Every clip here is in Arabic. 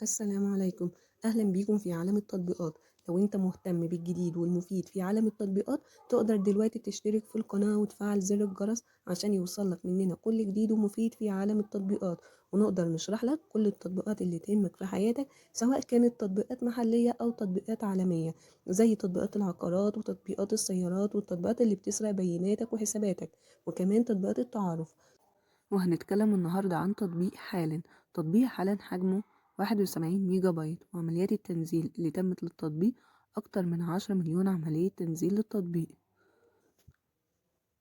السلام عليكم. أهلا بيكم في عالم التطبيقات. لو أنت مهتم بالجديد والمفيد في عالم التطبيقات تقدر دلوقتي تشترك في القناة وتفعل زر الجرس عشان يوصلك مننا كل جديد ومفيد في عالم التطبيقات، ونقدر نشرح لك كل التطبيقات اللي تهمك في حياتك، سواء كانت تطبيقات محلية أو تطبيقات عالمية، زي تطبيقات العقارات وتطبيقات السيارات والتطبيقات اللي بتسرق بياناتك وحساباتك، وكمان تطبيقات التعارف. وهنتكلم النهاردة عن تطبيق حالا. تطبيق حالا حجمه 71 ميجا بايت، وعمليات التنزيل اللي تمت للتطبيق أكتر من 10 مليون عملية تنزيل للتطبيق.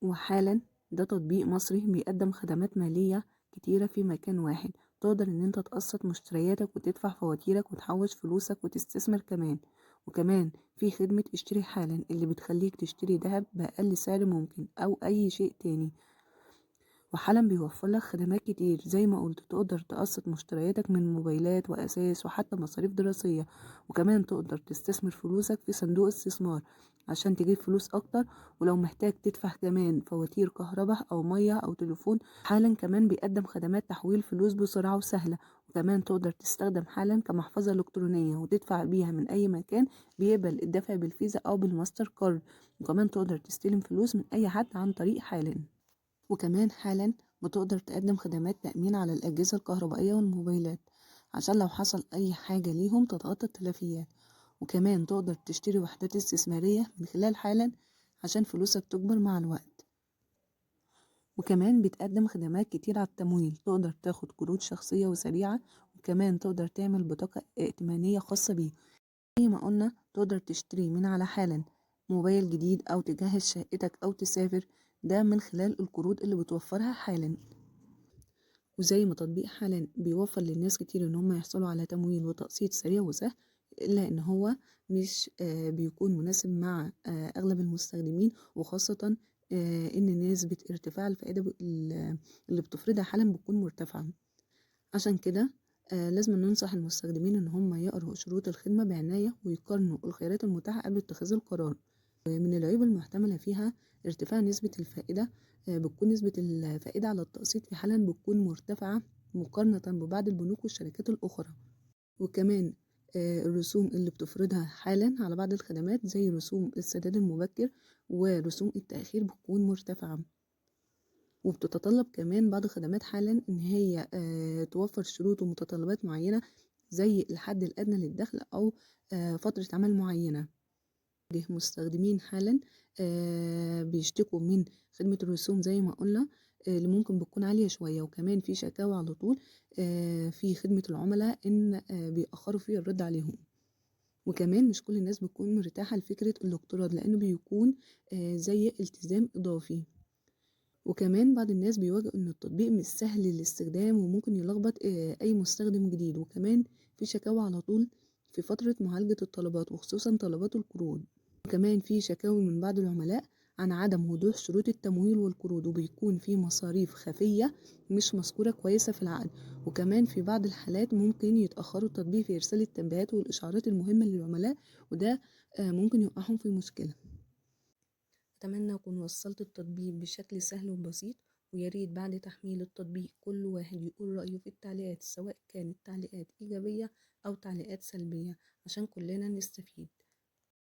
وحالا ده تطبيق مصري بيقدم خدمات مالية كتيرة في مكان واحد، تقدر ان انت تقسط مشترياتك وتدفع فواتيرك وتحوش فلوسك وتستثمر كمان. وكمان في خدمة اشتري حالا اللي بتخليك تشتري دهب بأقل سعر ممكن أو أي شيء تاني. وحالا بيوفر لك خدمات كتير زي ما قلت، تقدر تقسط مشترياتك من موبايلات وأساس وحتى مصاريف دراسية، وكمان تقدر تستثمر فلوسك في صندوق استثمار عشان تجيب فلوس أكتر. ولو محتاج تدفع كمان فواتير كهرباء أو مية أو تليفون، حالا كمان بيقدم خدمات تحويل فلوس بسرعة وسهلة. وكمان تقدر تستخدم حالا كمحفظة إلكترونية وتدفع بيها من أي مكان بيقبل الدفع بالفيزا أو بالماستر كارد. وكمان تقدر تستلم فلوس من أي حد عن طريق حالا. وكمان حالا بتقدر تقدم خدمات تأمين على الأجهزة الكهربائية والموبايلات عشان لو حصل أي حاجة ليهم تتغطى التلفيات. وكمان تقدر تشتري وحدات استثمارية من خلال حالا عشان فلوسك تكبر مع الوقت. وكمان بتقدم خدمات كتير على التمويل، تقدر تاخد قروض شخصية وسريعة، وكمان تقدر تعمل بطاقة ائتمانية خاصة بيه. زي ما قلنا تقدر تشتري من على حالا موبايل جديد أو تجهز شقتك أو تسافر، ده من خلال القروض اللي بتوفرها حالا. وزي ما تطبيق حالا بيوفر للناس كتير ان هم يحصلوا على تمويل وتقسيط سريع وسهل، الا ان هو مش بيكون مناسب مع اغلب المستخدمين، وخاصة ان نسبة ارتفاع الفائدة اللي بتفرضها حالا بتكون مرتفعة. عشان كده لازم ننصح المستخدمين ان هم يقروا شروط الخدمة بعناية ويقارنوا الخيارات المتاحة قبل اتخاذ القرار. من العيوب المحتملة فيها ارتفاع نسبة الفائدة. بتكون نسبة الفائدة على التقسيط في حالا بتكون مرتفعة مقارنة ببعض البنوك والشركات الأخرى. وكمان الرسوم اللي بتفرضها حالا على بعض الخدمات زي رسوم السداد المبكر ورسوم التأخير بتكون مرتفعة. وبتتطلب كمان بعض الخدمات حالا إن هي توفر شروط ومتطلبات معينة زي الحد الأدنى للدخل أو فترة عمل معينة. مستخدمين حالا بيشتكوا من خدمة الرسوم زي ما قلنا اللي ممكن بتكون عالية شوية، وكمان في شكاوى على طول في خدمة العملاء إن بيأخروا في الرد عليهم. وكمان مش كل الناس بتكون مرتاحة لفكرة الاقتراض لأنه بيكون زي التزام إضافي. وكمان بعض الناس بيواجهوا إن التطبيق مش سهل الاستخدام وممكن يلخبط أي مستخدم جديد. وكمان في شكاوى على طول في فترة معالجة الطلبات وخصوصا طلبات القروض. وكمان في شكاوي من بعض العملاء عن عدم وضوح شروط التمويل والقروض، وبيكون في مصاريف خفية مش مذكورة كويسة في العقد. وكمان في بعض الحالات ممكن يتأخروا التطبيق في إرسال التنبيهات والإشعارات المهمة للعملاء، وده ممكن يوقعهم في مشكلة. أتمنى أكون وصلت التطبيق بشكل سهل وبسيط، وياريت بعد تحميل التطبيق كل واحد يقول رأيه في التعليقات، سواء كانت تعليقات إيجابية أو تعليقات سلبية، عشان كلنا نستفيد.